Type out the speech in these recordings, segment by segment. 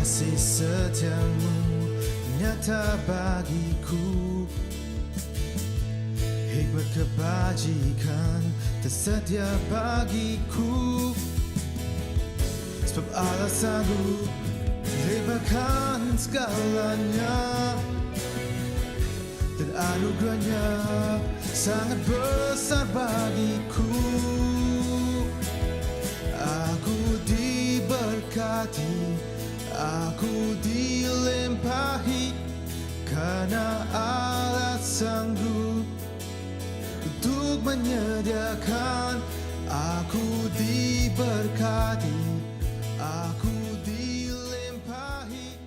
kasih setiamu nyata bagiku. Hikmat kebajikan tersedia bagiku. Sebab Allah sanggup limpahkan segalanya, dan anugerahnya sangat besar bagiku. Aku diberkati, aku dilimpahi, karena Allah sanggup untuk menyediakan. Aku diberkati, aku dilimpahi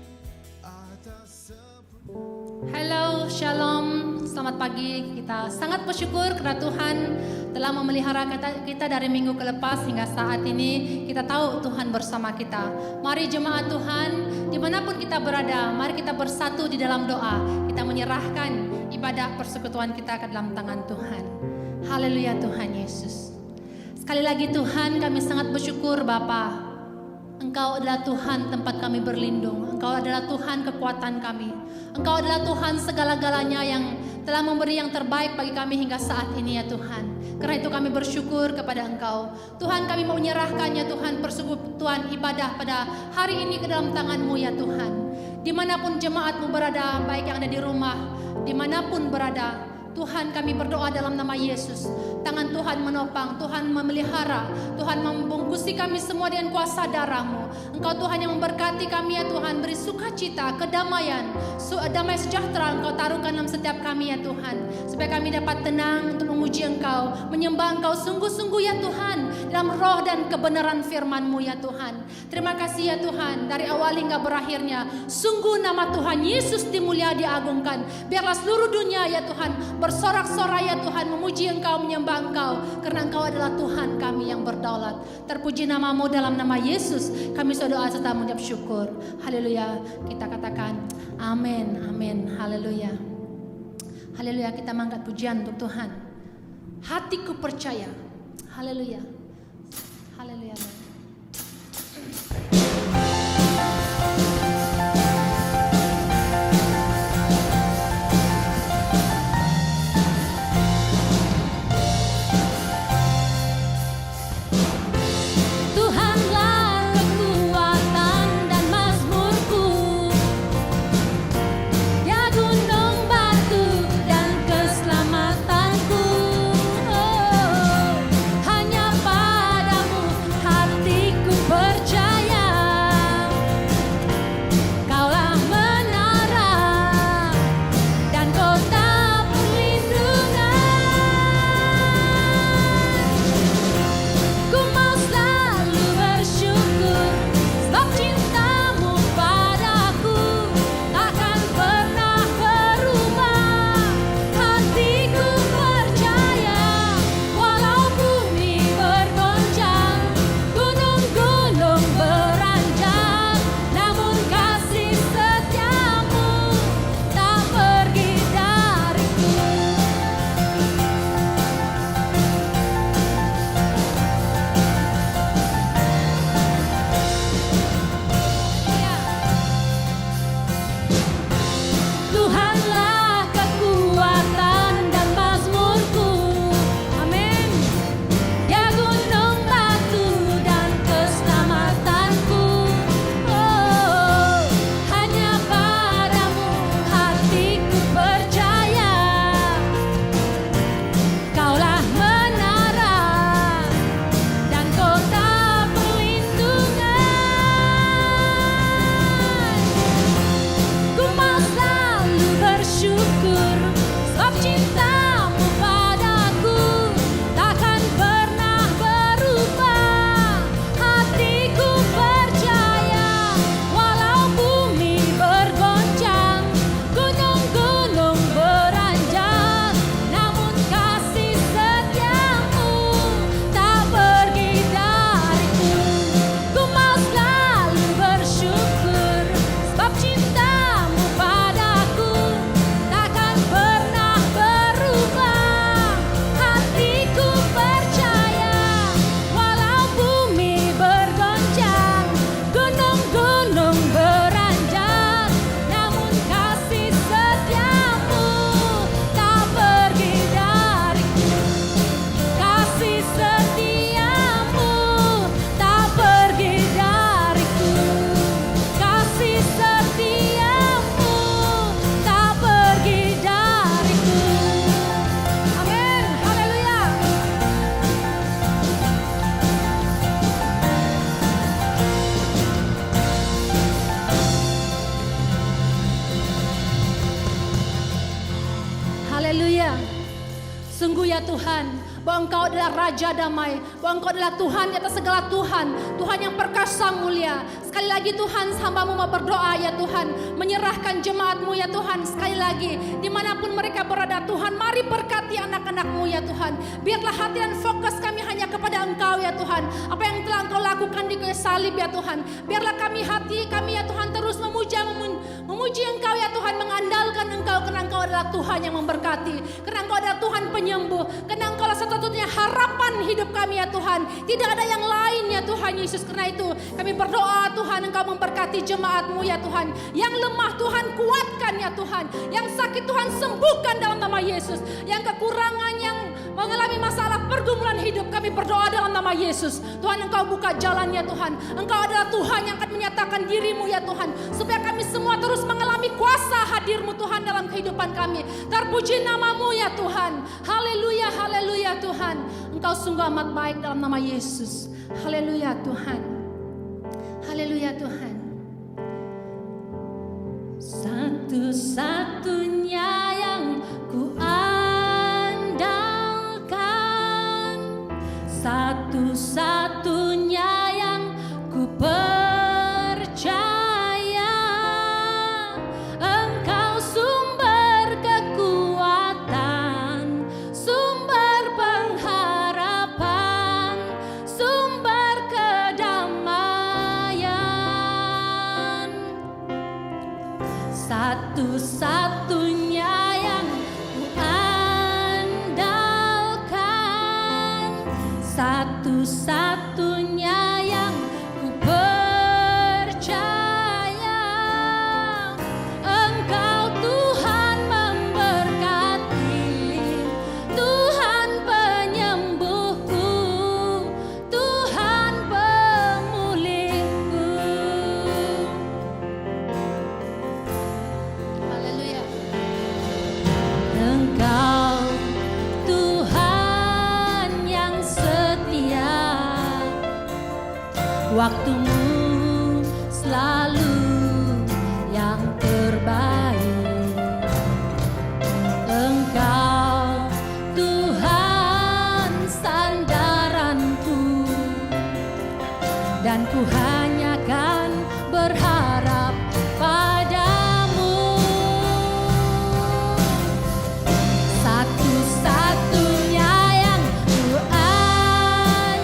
atas sempurna. Halo, shalom, selamat pagi. Kita sangat bersyukur karena Tuhan telah memelihara kita dari minggu ke lepas hingga saat ini. Kita tahu Tuhan bersama kita. Mari jemaat Tuhan, dimanapun kita berada, mari kita bersatu di dalam doa. Kita menyerahkan ibadah persekutuan kita ke dalam tangan Tuhan. Haleluya Tuhan Yesus. Sekali lagi Tuhan, kami sangat bersyukur Bapa. Engkau adalah Tuhan tempat kami berlindung. Engkau adalah Tuhan kekuatan kami. Engkau adalah Tuhan segala-galanya yang telah memberi yang terbaik bagi kami hingga saat ini ya Tuhan. Karena itu kami bersyukur kepada Engkau. Tuhan, kami mau menyerahkannya Tuhan persekutuan ibadah pada hari ini ke dalam tangan-Mu ya Tuhan. Dimanapun jemaat-Mu berada, baik yang ada di rumah, dimanapun berada, Tuhan kami berdoa dalam nama Yesus. Tangan Tuhan menopang, Tuhan memelihara, Tuhan membungkusi kami semua dengan kuasa darah-Mu. Engkau Tuhan yang memberkati kami ya Tuhan, beri sukacita, kedamaian, damai sejahtera Engkau taruhkan dalam setiap kami ya Tuhan. Supaya kami dapat tenang untuk memuji Engkau, menyembah Engkau sungguh-sungguh ya Tuhan, dalam roh dan kebenaran firman-Mu ya Tuhan. Terima kasih ya Tuhan, dari awal hingga berakhirnya, sungguh nama Tuhan Yesus dimulia diagungkan. Biarlah seluruh dunia ya Tuhan bersorak-sorai ya Tuhan, memuji Engkau, menyembah Engkau, karena Engkau adalah Tuhan kami yang berdaulat. Terpuji nama-Mu, dalam nama Yesus kami berdoa serta mengucap syukur. Haleluya. Kita katakan amin, amin, haleluya. Haleluya, kita mengangkat pujian untuk Tuhan. Hatiku percaya. Haleluya. Haleluya. Hanya padamu hati Sungguh ya Tuhan, bahwa Engkau adalah Raja damai, bahwa Engkau adalah Tuhan di atas segala Tuhan, Tuhan yang perkasa mulia. Sekali lagi Tuhan, hamba-Mu mau berdoa ya Tuhan, menyerahkan jemaat-Mu ya Tuhan. Sekali lagi, dimanapun mereka berada Tuhan, mari berkati anak-anak-Mu ya Tuhan. Biarlah hati dan fokus kami hanya kepada Engkau ya Tuhan. Apa yang telah Engkau lakukan di kayu salib ya Tuhan. Biarlah hati kami ya Tuhan terus memuji Engkau ya Tuhan, mengandalkan Engkau, karena Engkau adalah Tuhan yang memberkati, karena Engkau adalah Tuhan penyembuh, karena Engkau adalah satu-satunya harapan hidup kami ya Tuhan. Tidak ada yang lain ya Tuhan Yesus. Karena itu kami berdoa Tuhan, Engkau memberkati jemaat-Mu ya Tuhan. Yang lemah Tuhan kuatkan ya Tuhan, yang sakit Tuhan sembuhkan dalam nama Yesus, yang kekurangan, yang mengalami masalah pergumulan hidup, kami berdoa dalam nama Yesus. Tuhan, Engkau buka jalan ya Tuhan. Engkau adalah Tuhan yang akan menyatakan diri-Mu ya Tuhan, supaya kami semua terus mengalami kuasa hadir-Mu Tuhan dalam kehidupan kami. Terpuji nama-Mu ya Tuhan. Haleluya, haleluya Tuhan. Engkau sungguh amat baik dalam nama Yesus. Haleluya Tuhan. Haleluya Tuhan. Satu-satunya yang ku andalkan, satu-satunya yang ku percaya, Engkau sumber kekuatan, sumber pengharapan, sumber kedamaian. Satu-satunya yang ku andalkan, satu-satunya yang ku percaya, Engkau Tuhan memberkati, Tuhan penyembuhku, Tuhan pemulihku. Haleluya. Engkau Tuhan yang setia, waktu-Mu selalu yang terbaik. Engkau Tuhan sandaranku, dan ku hanya kan berharap padamu. Satu-satunya yang ku andalkan,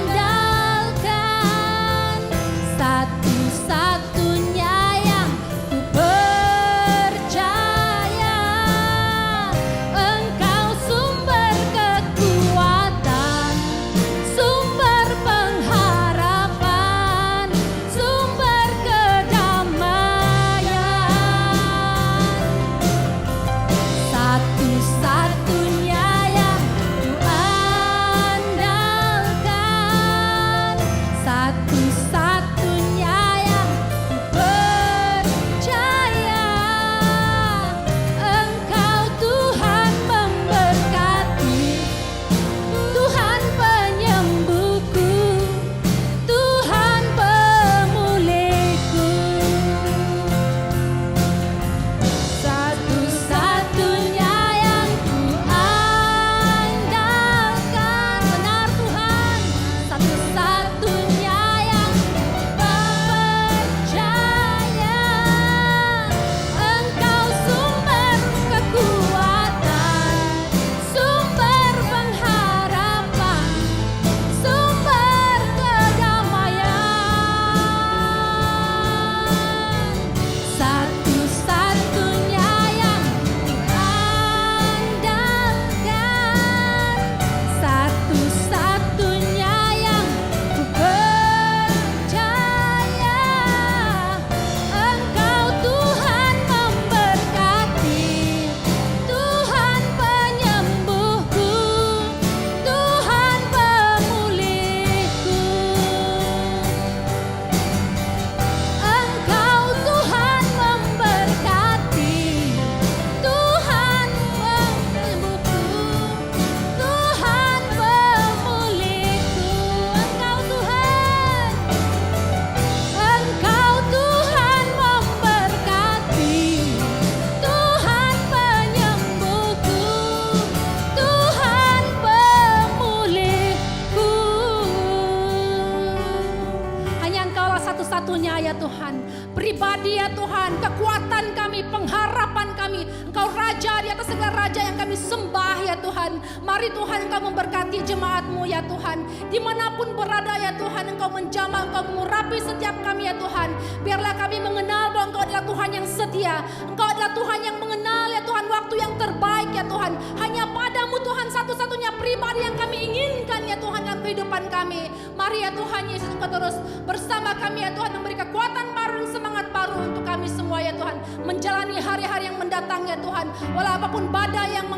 pribadi ya Tuhan, kekuatan kami, pengharapan kami. Engkau Raja di atas segala raja yang kami sembah ya Tuhan. Mari Tuhan Engkau memberkati jemaat-Mu ya Tuhan. Dimanapun berada ya Tuhan, Engkau menjamah, Engkau mengurapi setiap kami ya Tuhan. Biarlah kami mengenal bahwa Engkau adalah Tuhan yang setia. Engkau adalah Tuhan yang mengenal ya Tuhan waktu yang terbaik ya Tuhan. Hanya padamu Tuhan satu-satunya pribadi yang kami inginkan ya Tuhan dalam kehidupan kami. Mari ya Tuhan Yesus, Engkau terus bersama kami ya Tuhan, memberi kekuatan baru dan semangat baru untuk kami semua ya Tuhan, menjalani hari-hari yang mendatang ya Tuhan. Walau apapun badai yang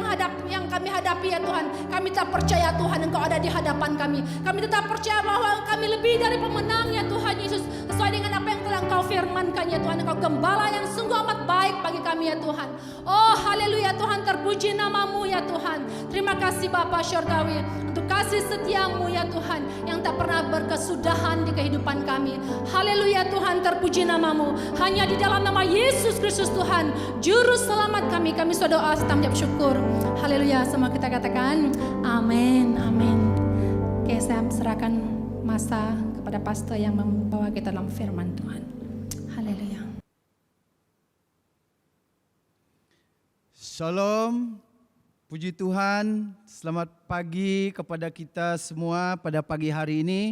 kami hadapi ya Tuhan, kami tetap percaya Tuhan Engkau ada di hadapan kami. Kami tetap percaya bahwa kami lebih dari pemenang ya Tuhan Yesus, sesuai dengan apa yang telah Engkau firmankan ya Tuhan. Engkau gembala yang sungguh amat baik bagi kami ya Tuhan. Oh haleluya Tuhan, terpuji nama-Mu ya Tuhan. Terima kasih Bapa Syurgawi untuk kasih setia-Mu ya Tuhan yang tak pernah berkesudahan di kehidupan kami. Haleluya Tuhan, terpuji nama-Mu. Hanya di dalam nama Yesus Kristus Tuhan, Juru Selamat kami sudah doa serta mengucap syukur. Haleluya, semua kita katakan amin, amin. Oke, saya serahkan masa kepada pastor yang membawa kita dalam firman Tuhan. Haleluya. Shalom, puji Tuhan, selamat pagi kepada kita semua pada pagi hari ini.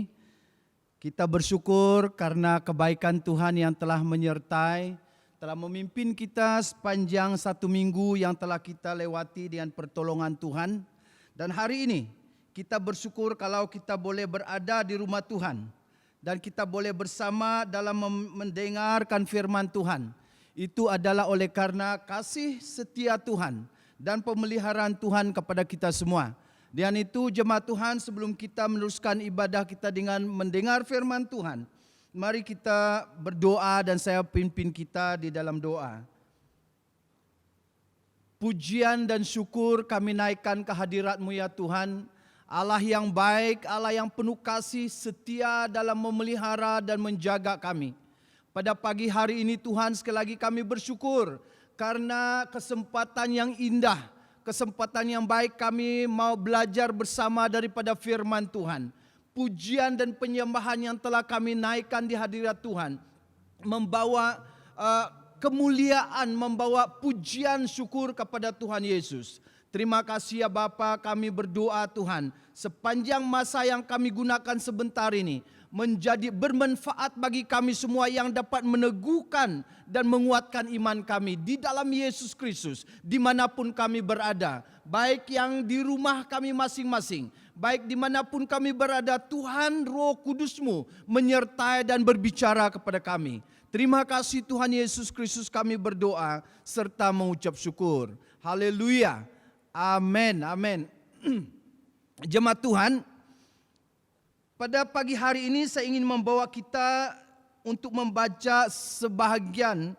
Kita bersyukur karena kebaikan Tuhan yang telah menyertai, telah memimpin kita sepanjang 1 minggu yang telah kita lewati dengan pertolongan Tuhan. Dan hari ini kita bersyukur kalau kita boleh berada di rumah Tuhan dan kita boleh bersama dalam mendengarkan firman Tuhan. Itu adalah oleh karena kasih setia Tuhan dan pemeliharaan Tuhan kepada kita semua. Dan itu jemaat Tuhan, sebelum kita meneruskan ibadah kita dengan mendengar firman Tuhan, mari kita berdoa dan saya pimpin kita di dalam doa. Pujian dan syukur kami naikkan ke hadirat-Mu ya Tuhan, Allah yang baik, Allah yang penuh kasih setia dalam memelihara dan menjaga kami. Pada pagi hari ini Tuhan, sekali lagi kami bersyukur karena kesempatan yang indah, kesempatan yang baik kami mau belajar bersama daripada firman Tuhan. Pujian dan penyembahan yang telah kami naikkan di hadirat Tuhan membawa kemuliaan, membawa pujian syukur kepada Tuhan Yesus. Terima kasih ya Bapa, kami berdoa Tuhan, sepanjang masa yang kami gunakan sebentar ini menjadi bermanfaat bagi kami semua yang dapat meneguhkan dan menguatkan iman kami di dalam Yesus Kristus dimanapun kami berada. Baik yang di rumah kami masing-masing, baik dimanapun kami berada, Tuhan Roh Kudus-Mu menyertai dan berbicara kepada kami. Terima kasih Tuhan Yesus Kristus, kami berdoa serta mengucap syukur. Haleluya. Amin, amin. Jemaat Tuhan, pada pagi hari ini saya ingin membawa kita untuk membaca sebahagian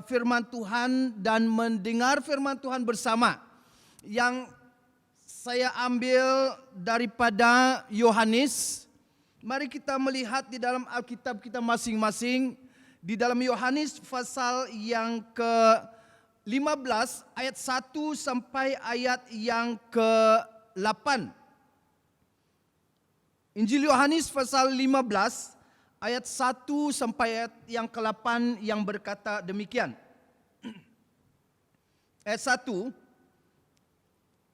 firman Tuhan dan mendengar firman Tuhan bersama. Yang saya ambil daripada Yohanes. Mari kita melihat di dalam Alkitab kita masing-masing. Di dalam Yohanes pasal yang ke-15 ayat 1 sampai ayat yang ke-8. Injil Yohanes pasal 15 ayat 1 sampai ayat yang ke-8 yang berkata demikian. Ayat 1,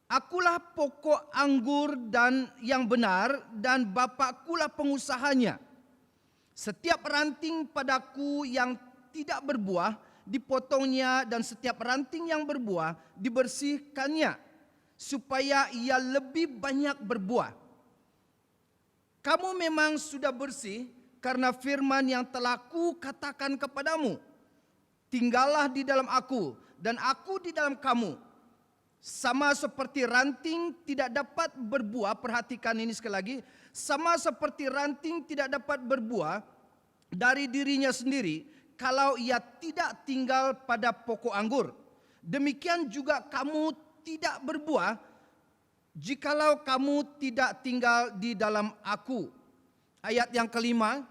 Akulah pokok anggur dan yang benar dan Bapakkulah pengusahanya. Setiap ranting padaku yang tidak berbuah dipotongnya dan setiap ranting yang berbuah dibersihkannya supaya ia lebih banyak berbuah. Kamu memang sudah bersih karena firman yang telah kukatakan kepadamu. Tinggallah di dalam aku dan aku di dalam kamu. Sama seperti ranting tidak dapat berbuah, perhatikan ini sekali lagi. Sama seperti ranting tidak dapat berbuah dari dirinya sendiri kalau ia tidak tinggal pada pokok anggur. Demikian juga kamu tidak berbuah jikalau kamu tidak tinggal di dalam aku. Ayat yang kelima,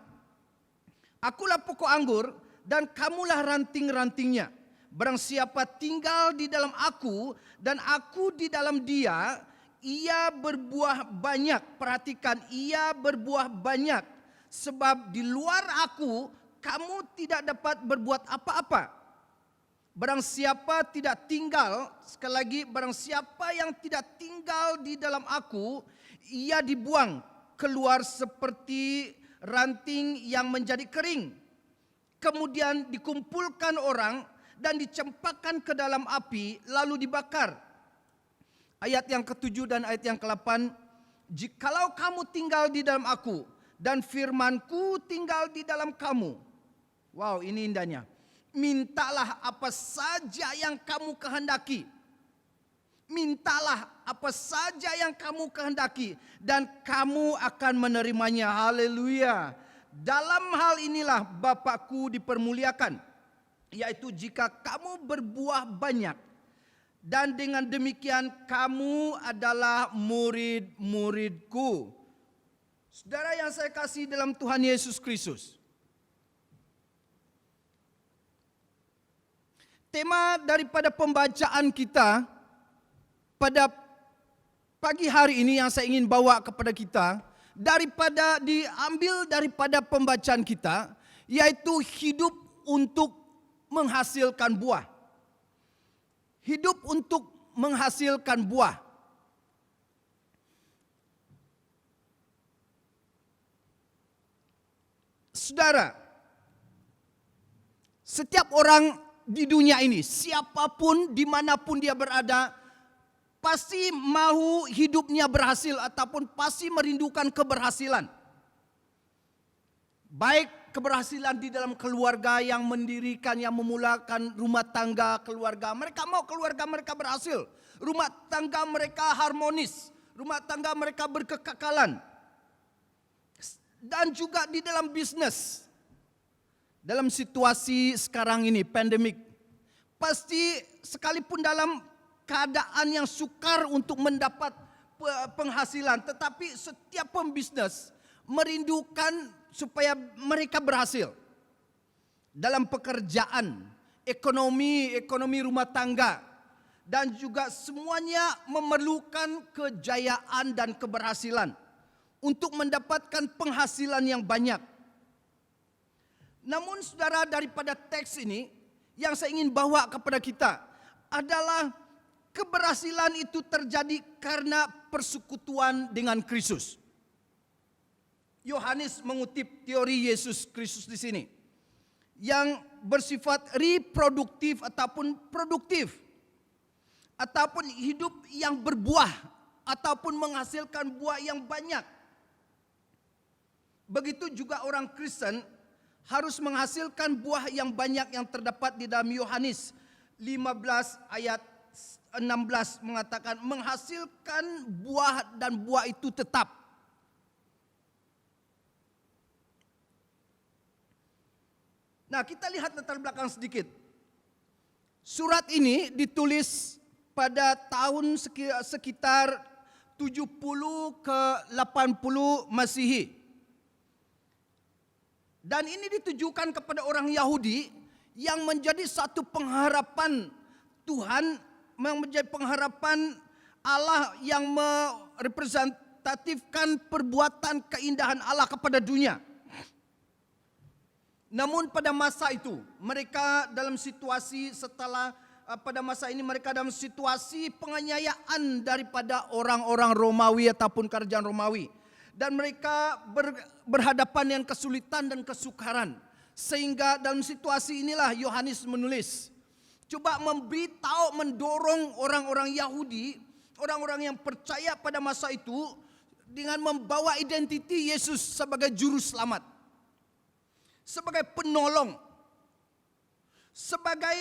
Akulah pokok anggur dan kamulah ranting-rantingnya. Barang siapa tinggal di dalam aku dan aku di dalam dia, ia berbuah banyak. Perhatikan, ia berbuah banyak. Sebab di luar aku kamu tidak dapat berbuat apa-apa. Barang siapa tidak tinggal, sekali lagi, barang siapa yang tidak tinggal di dalam aku, ia dibuang keluar seperti ranting yang menjadi kering. Kemudian dikumpulkan orang dan dicempakkan ke dalam api, lalu dibakar. Ayat yang ke-7 dan ayat yang ke-8, jikalau kamu tinggal di dalam aku, dan firmanku tinggal di dalam kamu. Wow, ini indahnya. Mintalah apa saja yang kamu kehendaki. Mintalah apa saja yang kamu kehendaki, dan kamu akan menerimanya. Haleluya. Dalam hal inilah Bapakku dipermuliakan, yaitu jika kamu berbuah banyak, dan dengan demikian kamu adalah murid-muridku. Saudara yang saya kasih dalam Tuhan Yesus Kristus, tema daripada pembacaan kita pada pagi hari ini yang saya ingin bawa kepada kita, diambil daripada pembacaan kita, yaitu hidup untuk menghasilkan buah. Hidup untuk menghasilkan buah. Saudara, setiap orang di dunia ini, siapapun, dimanapun dia berada, pasti mau hidupnya berhasil ataupun pasti merindukan keberhasilan. Baik keberhasilan di dalam keluarga, yang mendirikan, yang memulakan rumah tangga keluarga. Mereka mau keluarga mereka berhasil, rumah tangga mereka harmonis, rumah tangga mereka berkekekalan. Dan juga di dalam bisnis. Dalam situasi sekarang ini, pandemik, pasti sekalipun dalam keadaan yang sukar untuk mendapat penghasilan, tetapi setiap pembisnis merindukan supaya mereka berhasil dalam pekerjaan, ekonomi rumah tangga, dan juga semuanya memerlukan kejayaan dan keberhasilan untuk mendapatkan penghasilan yang banyak. Namun saudara, daripada teks ini yang saya ingin bawa kepada kita adalah keberhasilan itu terjadi karena persekutuan dengan Kristus. Yohanes mengutip teori Yesus Kristus di sini yang bersifat reproduktif ataupun produktif, ataupun hidup yang berbuah ataupun menghasilkan buah yang banyak. Begitu juga orang Kristen harus menghasilkan buah yang banyak yang terdapat di dalam Yohanes 15 ayat 16 mengatakan menghasilkan buah dan buah itu tetap. Nah, kita lihat latar belakang sedikit. Surat ini ditulis pada tahun sekitar 70 ke 80 Masehi. Dan ini ditujukan kepada orang Yahudi yang menjadi satu pengharapan Tuhan, menjadi pengharapan Allah yang merepresentatifkan perbuatan keindahan Allah kepada dunia. Namun pada masa itu mereka dalam situasi pada masa ini mereka dalam situasi penganiayaan daripada orang-orang Romawi ataupun kerajaan Romawi. Dan mereka berhadapan dengan kesulitan dan kesukaran. Sehingga dalam situasi inilah Yohanes menulis. Coba memberitahu, mendorong orang-orang Yahudi, orang-orang yang percaya pada masa itu, dengan membawa identiti Yesus sebagai juru selamat, sebagai penolong, sebagai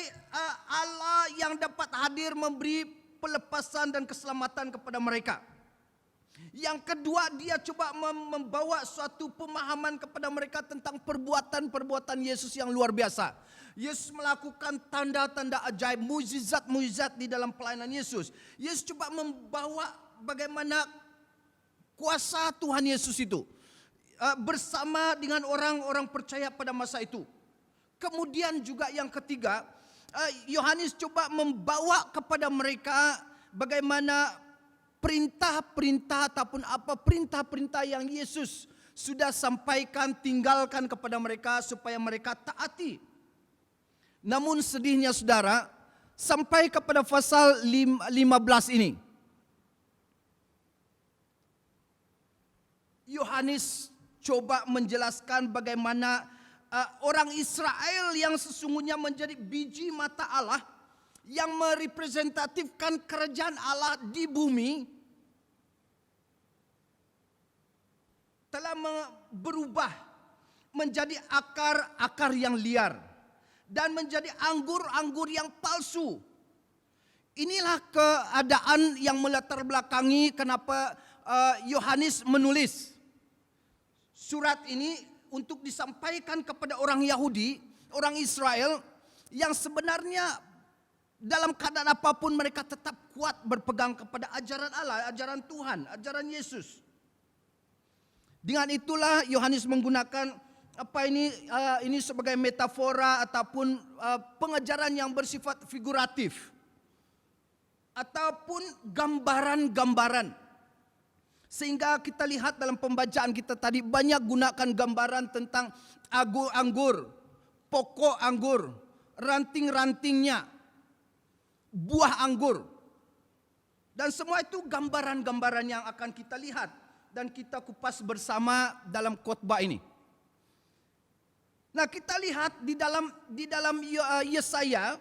Allah yang dapat hadir memberi pelepasan dan keselamatan kepada mereka. Yang kedua, dia coba membawa suatu pemahaman kepada mereka tentang perbuatan-perbuatan Yesus yang luar biasa. Yesus melakukan tanda-tanda ajaib, mujizat-mujizat di dalam pelayanan Yesus. Yesus coba membawa bagaimana kuasa Tuhan Yesus itu bersama dengan orang-orang percaya pada masa itu. Kemudian juga yang ketiga, Yohanes coba membawa kepada mereka bagaimana perintah-perintah ataupun apa perintah-perintah yang Yesus sudah sampaikan, tinggalkan kepada mereka supaya mereka taati. Namun sedihnya saudara, sampai kepada pasal 15 ini, Yohanes coba menjelaskan bagaimana orang Israel yang sesungguhnya menjadi biji mata Allah, yang merepresentatifkan kerajaan Allah di bumi, telah berubah menjadi akar-akar yang liar dan menjadi anggur-anggur yang palsu. Inilah keadaan yang melatar belakangi kenapa Yohanes menulis surat ini untuk disampaikan kepada orang Yahudi, orang Israel yang sebenarnya dalam keadaan apapun mereka tetap kuat berpegang kepada ajaran Allah, ajaran Tuhan, ajaran Yesus. Dengan itulah Yohanes menggunakan ini sebagai metafora ataupun pengajaran yang bersifat figuratif ataupun gambaran-gambaran. Sehingga kita lihat dalam pembacaan kita tadi banyak gunakan gambaran tentang anggur, pokok anggur, ranting-rantingnya, buah anggur. Dan semua itu gambaran-gambaran yang akan kita lihat dan kita kupas bersama dalam khotbah ini. Nah, kita lihat di dalam Yesaya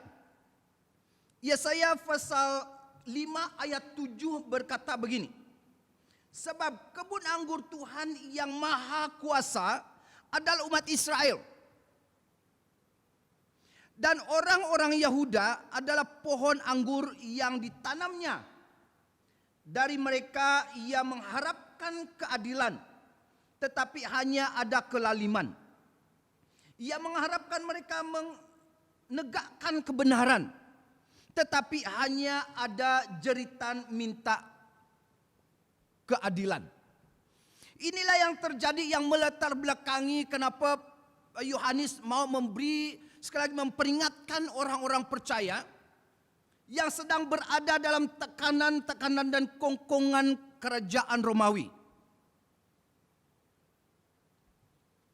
pasal 5 ayat 7 berkata begini. Sebab kebun anggur Tuhan yang maha kuasa adalah umat Israel. Dan orang-orang Yahuda adalah pohon anggur yang ditanamnya. Dari mereka ia mengharapkan keadilan, tetapi hanya ada kelaliman. Ia mengharapkan mereka menegakkan kebenaran, tetapi hanya ada jeritan minta keadilan. Inilah yang terjadi, yang melatar belakangi kenapa Yohanes mau memberi, sekali lagi memperingatkan orang-orang percaya yang sedang berada dalam tekanan-tekanan dan kongkongan kerajaan Romawi.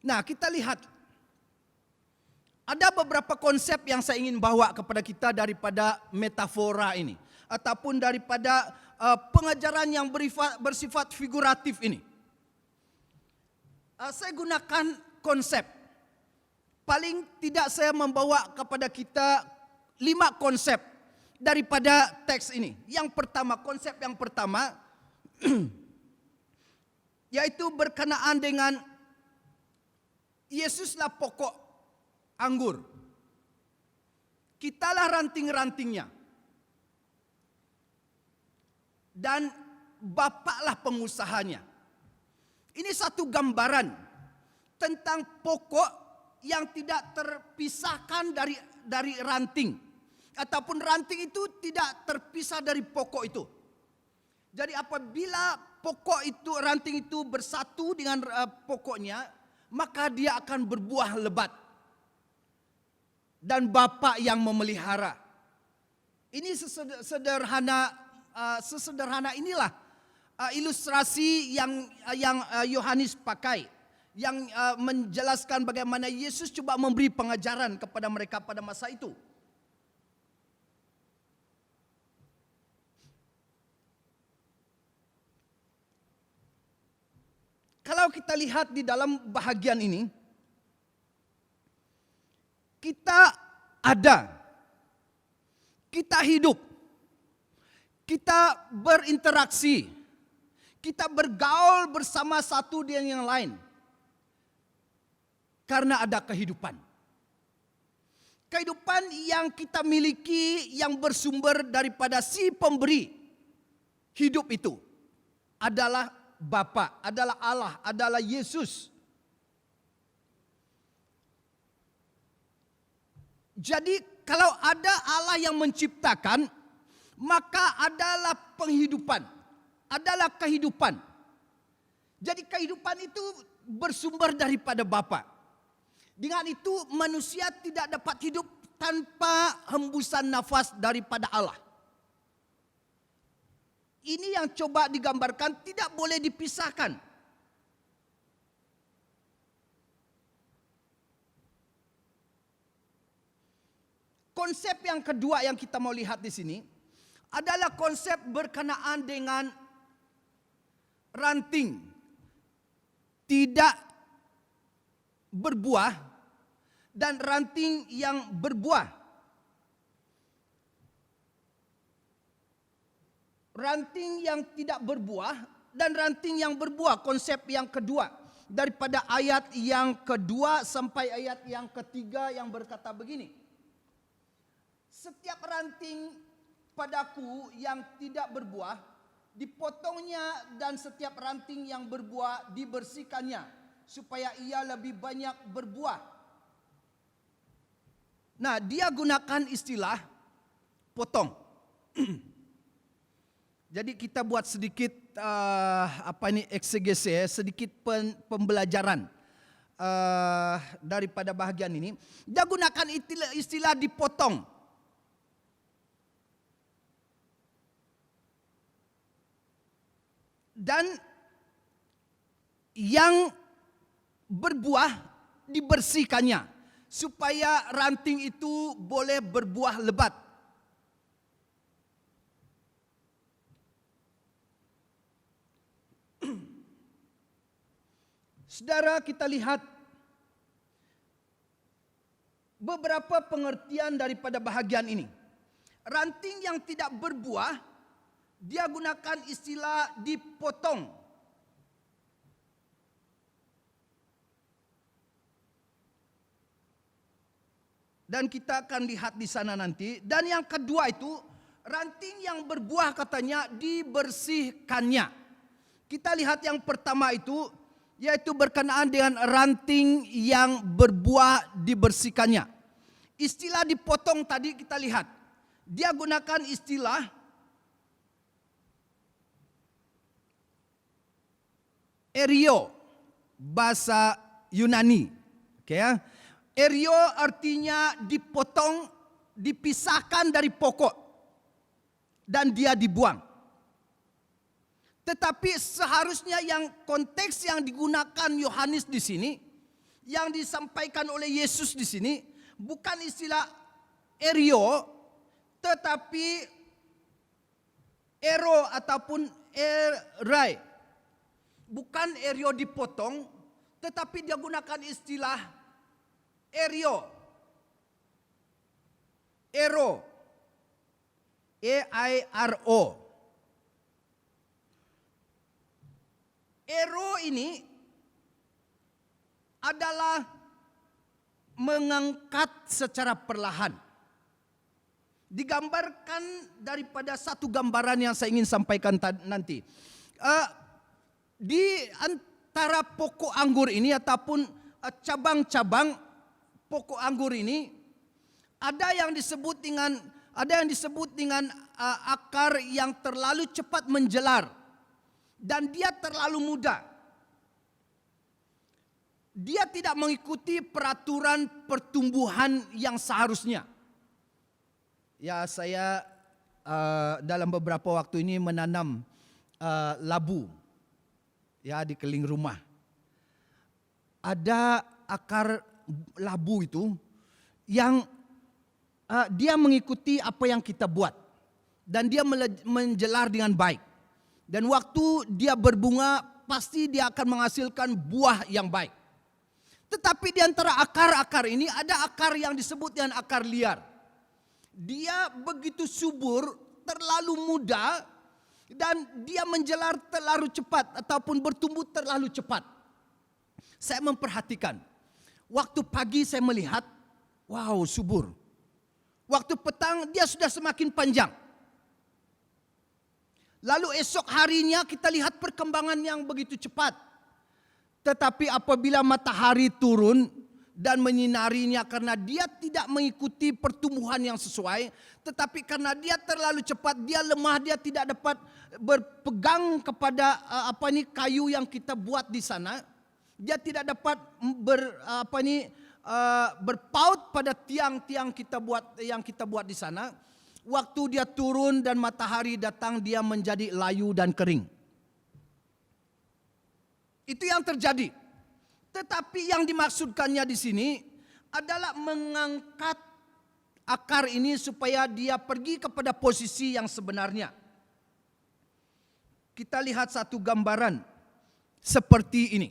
Nah, kita lihat ada beberapa konsep yang saya ingin bawa kepada kita daripada metafora ini ataupun daripada pengajaran yang bersifat figuratif ini. Saya gunakan konsep. Paling tidak saya membawa kepada kita 5 konsep daripada teks ini. Yang pertama, konsep yang pertama yaitu berkenaan dengan Yesuslah pokok anggur. Kitalah ranting-rantingnya. Dan Bapaklah pengusahanya. Ini satu gambaran tentang pokok yang tidak terpisahkan dari ranting. Ataupun ranting itu tidak terpisah dari pokok itu. Jadi apabila pokok itu, ranting itu bersatu dengan pokoknya, maka dia akan berbuah lebat. Dan Bapa yang memelihara. Ini sesederhana inilah ilustrasi yang Yohanes pakai, yang menjelaskan bagaimana Yesus coba memberi pengajaran kepada mereka pada masa itu. Kalau kita lihat di dalam bahagian ini, kita ada, kita hidup, kita berinteraksi, kita bergaul bersama satu dengan yang lain. Karena ada kehidupan. Kehidupan yang kita miliki yang bersumber daripada si pemberi hidup itu adalah Bapa, adalah Allah, adalah Yesus. Jadi kalau ada Allah yang menciptakan, maka adalah penghidupan, adalah kehidupan. Jadi kehidupan itu bersumber daripada Bapa. Dengan itu manusia tidak dapat hidup tanpa hembusan nafas daripada Allah. Ini yang coba digambarkan, tidak boleh dipisahkan. konsep yang kedua yang kita mau lihat di sini adalah konsep berkenaan dengan ranting tidak berbuah dan ranting yang berbuah. Ranting yang tidak berbuah dan ranting yang berbuah, konsep yang kedua daripada ayat yang kedua sampai ayat yang ketiga yang berkata begini. Setiap ranting padaku yang tidak berbuah dipotongnya, dan setiap ranting yang berbuah dibersihkannya supaya ia lebih banyak berbuah. Nah, dia gunakan istilah potong. Jadi kita buat sedikit eksegese, sedikit pembelajaran daripada bahagian ini. Dia gunakan istilah dipotong. Dan yang berbuah dibersihkannya supaya ranting itu boleh berbuah lebat. Saudara, kita lihat beberapa pengertian daripada bahagian ini. Ranting yang tidak berbuah, dia gunakan istilah dipotong. Dan kita akan lihat di sana nanti. Dan yang kedua itu, ranting yang berbuah katanya dibersihkannya. Kita lihat yang pertama itu, yaitu berkenaan dengan ranting yang berbuah dibersihkannya. Istilah dipotong tadi kita lihat. Dia gunakan istilah erio, bahasa Yunani. Oke ya. Erio artinya dipotong, dipisahkan dari pokok, dan dia dibuang. Tetapi seharusnya yang konteks yang digunakan Yohanes di sini, yang disampaikan oleh Yesus di sini, bukan istilah erio, tetapi ero ataupun erai. Bukan erio dipotong, tetapi dia gunakan istilah erio, ero, E-I-R-O. Ero ini adalah mengangkat secara perlahan. Digambarkan daripada satu gambaran yang saya ingin sampaikan nanti. Di antara pokok anggur ini ataupun cabang-cabang pokok anggur ini ada yang disebut dengan akar yang terlalu cepat menjelar. Dan dia terlalu muda. Dia tidak mengikuti peraturan pertumbuhan yang seharusnya. Ya, saya dalam beberapa waktu ini menanam labu ya di keliling rumah. Ada akar labu itu yang dia mengikuti apa yang kita buat. Dan dia menjelar dengan baik. Dan waktu dia berbunga, pasti dia akan menghasilkan buah yang baik. Tetapi di antara akar-akar ini ada akar yang disebut dengan akar liar. Dia begitu subur, terlalu muda, dan dia menjelar terlalu cepat ataupun bertumbuh terlalu cepat. Saya memperhatikan. Waktu pagi saya melihat, wow, subur. Waktu petang dia sudah semakin panjang. Lalu esok harinya kita lihat perkembangan yang begitu cepat. Tetapi apabila matahari turun dan menyinarinya, karena dia tidak mengikuti pertumbuhan yang sesuai, tetapi karena dia terlalu cepat, dia lemah, dia tidak dapat berpegang kepada kayu yang kita buat di sana. Dia tidak dapat berpaut pada tiang-tiang yang kita buat di sana. Waktu dia turun dan matahari datang, dia menjadi layu dan kering. Itu yang terjadi. Tetapi yang dimaksudkannya di sini adalah mengangkat akar ini supaya dia pergi kepada posisi yang sebenarnya. Kita lihat satu gambaran seperti ini.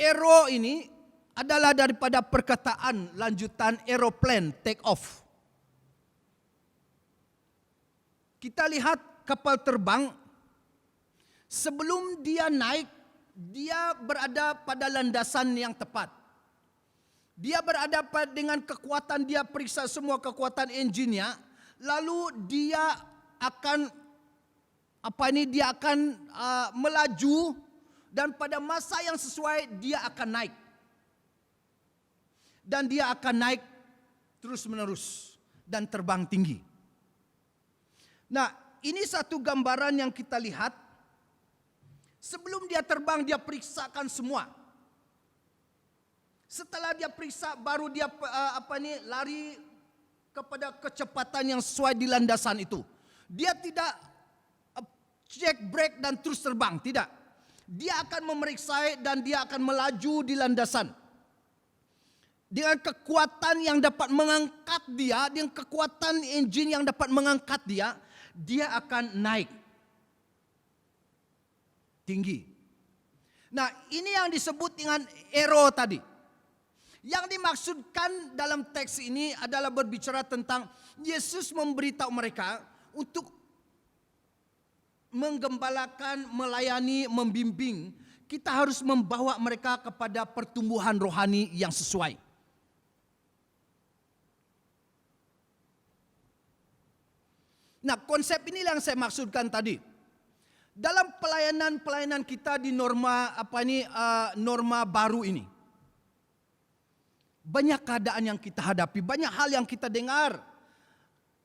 Aero ini adalah daripada perkataan lanjutan aeroplane, take off. Kita lihat kapal terbang, sebelum dia naik, dia berada pada landasan yang tepat. Dia berada dengan kekuatan, dia periksa semua kekuatan enjinnya, lalu dia akan melaju, dan pada masa yang sesuai dia akan naik. Dan dia akan naik terus menerus dan terbang tinggi. Nah, ini satu gambaran yang kita lihat. Sebelum dia terbang, dia periksakan semua. Setelah dia periksa, baru dia lari kepada kecepatan yang sesuai di landasan itu. Dia tidak cek brake dan terus terbang, tidak. Dia akan memeriksa dan dia akan melaju di landasan. Dengan kekuatan yang dapat mengangkat dia, dengan kekuatan engine yang dapat mengangkat dia, dia akan naik tinggi. Nah, ini yang disebut dengan aero tadi. Yang dimaksudkan dalam teks ini adalah berbicara tentang Yesus memberitahu mereka untuk menggembalakan, melayani, membimbing. Kita harus membawa mereka kepada pertumbuhan rohani yang sesuai. Nah, konsep ini yang saya maksudkan tadi. Dalam pelayanan kita di norma norma baru ini, banyak keadaan yang kita hadapi, banyak hal yang kita dengar,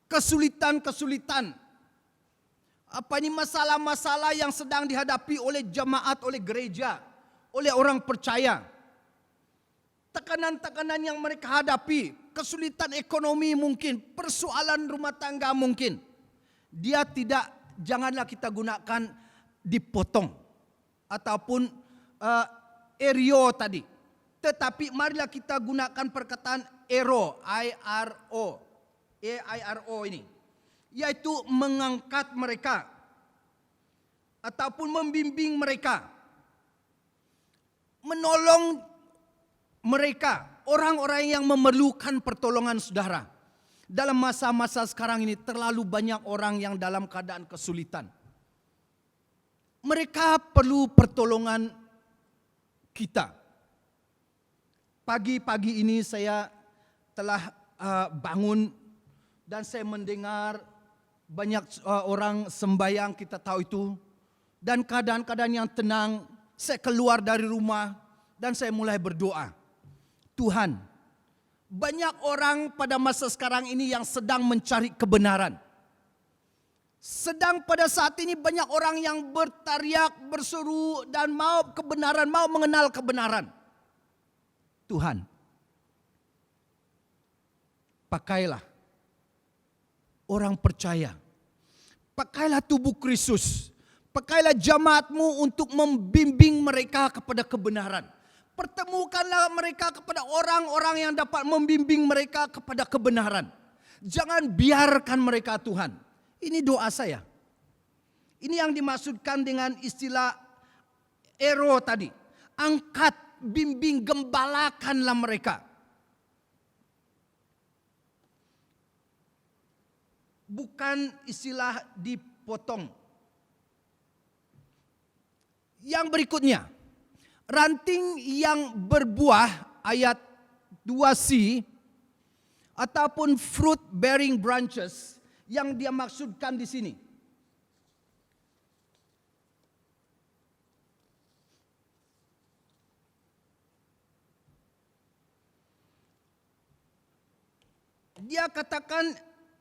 kesulitan-kesulitan, masalah-masalah yang sedang dihadapi oleh jemaat, oleh gereja, oleh orang percaya, tekanan-tekanan yang mereka hadapi, kesulitan ekonomi mungkin, persoalan rumah tangga mungkin. Dia tidak, janganlah kita gunakan dipotong ataupun aero tadi. Tetapi marilah kita gunakan perkataan aero, A-I-R-O ini. Yaitu mengangkat mereka ataupun membimbing mereka. Menolong mereka, orang-orang yang memerlukan pertolongan saudara. Dalam masa-masa sekarang ini terlalu banyak orang yang dalam keadaan kesulitan. Mereka perlu pertolongan kita. Pagi-pagi ini saya telah bangun dan saya mendengar banyak orang sembahyang, kita tahu itu. Dan keadaan-keadaan yang tenang, saya keluar dari rumah dan saya mulai berdoa. Tuhan, banyak orang pada masa sekarang ini yang sedang mencari kebenaran. Sedang pada saat ini banyak orang yang berteriak, berseru dan mau kebenaran, mau mengenal kebenaran. Tuhan, pakailah orang percaya. Pakailah tubuh Kristus. Pakailah jemaatmu untuk membimbing mereka kepada kebenaran. Pertemukanlah mereka kepada orang-orang yang dapat membimbing mereka kepada kebenaran. Jangan biarkan mereka Tuhan. Ini doa saya. Ini yang dimaksudkan dengan istilah aero tadi. Angkat, bimbing, gembalakanlah mereka. Bukan istilah dipotong. Yang berikutnya. Ranting yang berbuah ayat 2c ataupun fruit bearing branches yang dia maksudkan di sini. Dia katakan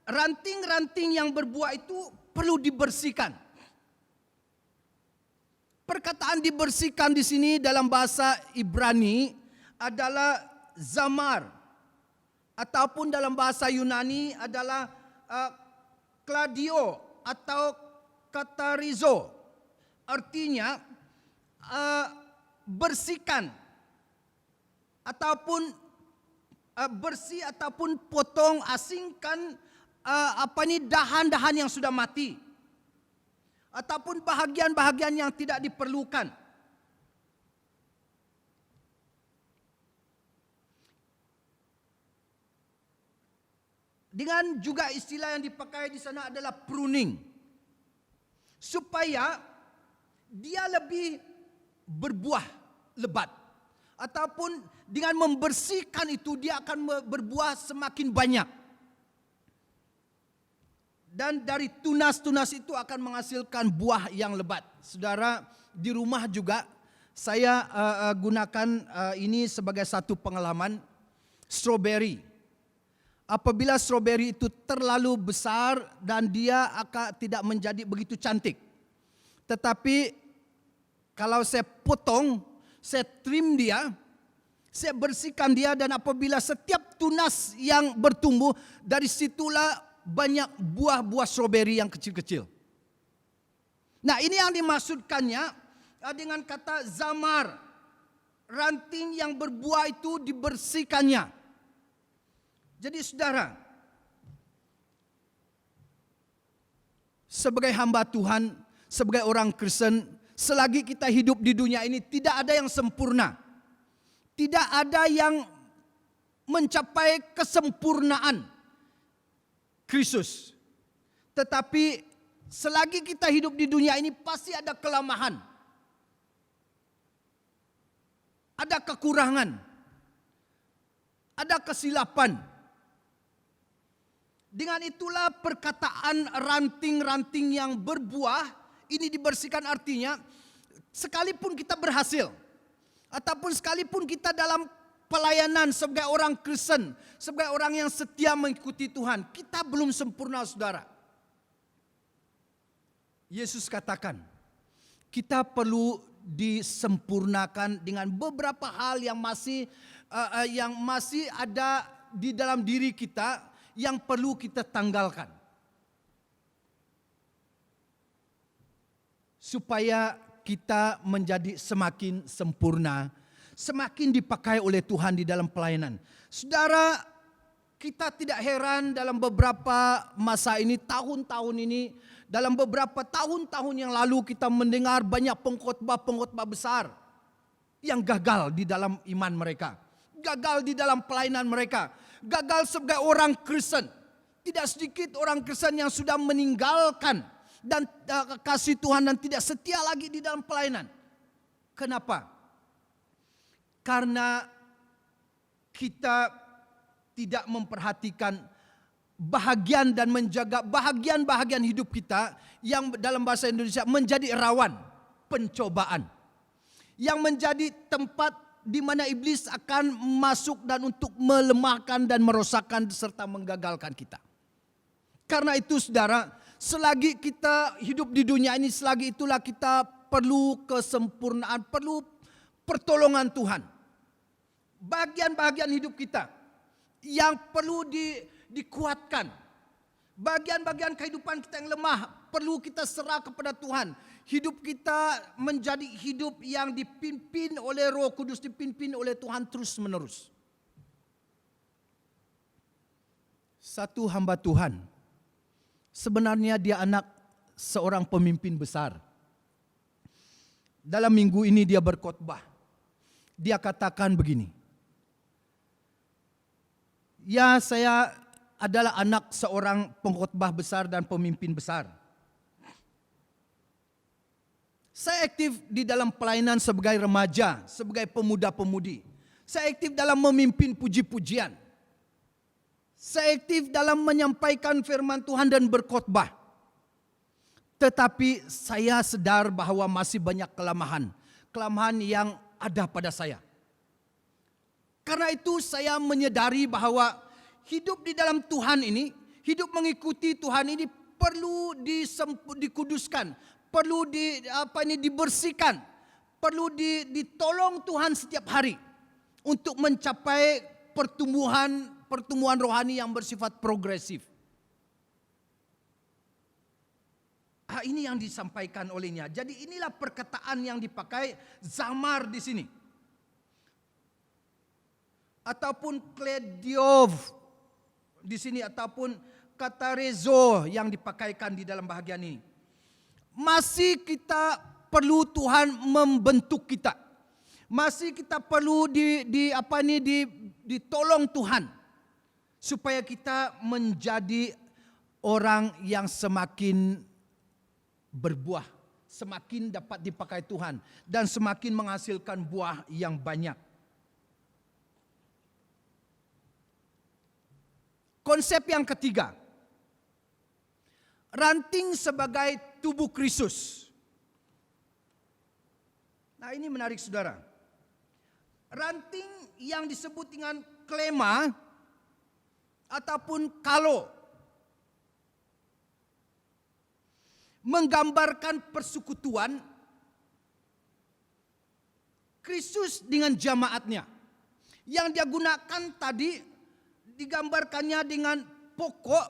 ranting-ranting yang berbuah itu perlu dibersihkan. Perkataan dibersihkan di sini dalam bahasa Ibrani adalah zamar, ataupun dalam bahasa Yunani adalah kladio atau katarizo. Artinya bersihkan ataupun bersih ataupun potong, asingkan dahan-dahan yang sudah mati ataupun bahagian-bahagian yang tidak diperlukan. Dengan juga istilah yang dipakai di sana adalah pruning, supaya dia lebih berbuah lebat, ataupun dengan membersihkan itu dia akan berbuah semakin banyak. Dan dari tunas-tunas itu akan menghasilkan buah yang lebat. Saudara, di rumah juga saya gunakan ini sebagai satu pengalaman, strawberry. Apabila stroberi itu terlalu besar dan dia akan tidak menjadi begitu cantik. Tetapi kalau saya potong, saya trim dia, saya bersihkan dia, dan apabila setiap tunas yang bertumbuh, dari situlah banyak buah-buah stroberi yang kecil-kecil. Nah, ini yang dimaksudkannya dengan kata zamar. Ranting yang berbuah itu dibersihkannya. Jadi saudara, sebagai hamba Tuhan, sebagai orang Kristen, selagi kita hidup di dunia ini tidak ada yang sempurna. Tidak ada yang mencapai kesempurnaan Kristus. Tetapi selagi kita hidup di dunia ini pasti ada kelemahan. Ada kekurangan. Ada kesilapan. Dengan itulah perkataan ranting-ranting yang berbuah ini dibersihkan, artinya sekalipun kita berhasil ataupun sekalipun kita dalam pelayanan sebagai orang Kristen, sebagai orang yang setia mengikuti Tuhan, kita belum sempurna, saudara. Yesus katakan, kita perlu disempurnakan dengan beberapa hal yang masih ada di dalam diri kita, yang perlu kita tanggalkan supaya kita menjadi semakin sempurna, semakin dipakai oleh Tuhan di dalam pelayanan. Saudara, kita tidak heran dalam beberapa masa ini, tahun-tahun ini, dalam beberapa tahun-tahun yang lalu kita mendengar banyak pengkhotbah-pengkhotbah besar yang gagal di dalam iman mereka, gagal di dalam pelayanan mereka, gagal sebagai orang Kristen. Tidak sedikit orang Kristen yang sudah meninggalkan dan kasih Tuhan dan tidak setia lagi di dalam pelayanan. Kenapa? Karena kita tidak memperhatikan bahagian dan menjaga bahagian-bahagian hidup kita yang dalam bahasa Indonesia menjadi rawan pencobaan, yang menjadi tempat di mana iblis akan masuk dan untuk melemahkan dan merosakkan serta menggagalkan kita. Karena itu saudara, selagi kita hidup di dunia ini, selagi itulah kita perlu kesempurnaan, perlu pertolongan Tuhan. Bagian-bagian hidup kita yang perlu dikuatkan. Bagian-bagian kehidupan kita yang lemah perlu kita serah kepada Tuhan. Hidup kita menjadi hidup yang dipimpin oleh Roh Kudus, dipimpin oleh Tuhan terus menerus. Satu hamba Tuhan, sebenarnya dia anak seorang pemimpin besar. Dalam minggu ini dia berkhotbah. Dia katakan begini, ya, saya adalah anak seorang pengkhotbah besar dan pemimpin besar. Saya aktif di dalam pelayanan sebagai remaja, sebagai pemuda-pemudi. Saya aktif dalam memimpin puji-pujian. Saya aktif dalam menyampaikan firman Tuhan dan berkhotbah. Tetapi saya sadar bahwa masih banyak kelemahan. Kelemahan yang ada pada saya. Karena itu saya menyadari bahwa hidup di dalam Tuhan ini, hidup mengikuti Tuhan ini perlu dikuduskan, perlu dibersihkan, perlu ditolong Tuhan setiap hari untuk mencapai pertumbuhan rohani yang bersifat progresif. Ini yang disampaikan olehnya. Jadi inilah perkataan yang dipakai zamar di sini. ataupun klediov di sini, ataupun kata rezo yang dipakaikan di dalam bahagian ini. Masih kita perlu Tuhan membentuk kita. Masih kita perlu ditolong Tuhan supaya kita menjadi orang yang semakin berbuah, semakin dapat dipakai Tuhan dan semakin menghasilkan buah yang banyak. Konsep yang ketiga, ranting sebagai tubuh Kristus. Nah, ini menarik saudara. Ranting yang disebut dengan klema ataupun kalo menggambarkan persekutuan Kristus dengan jamaatnya. Yang dia gunakan tadi digambarkannya dengan pokok,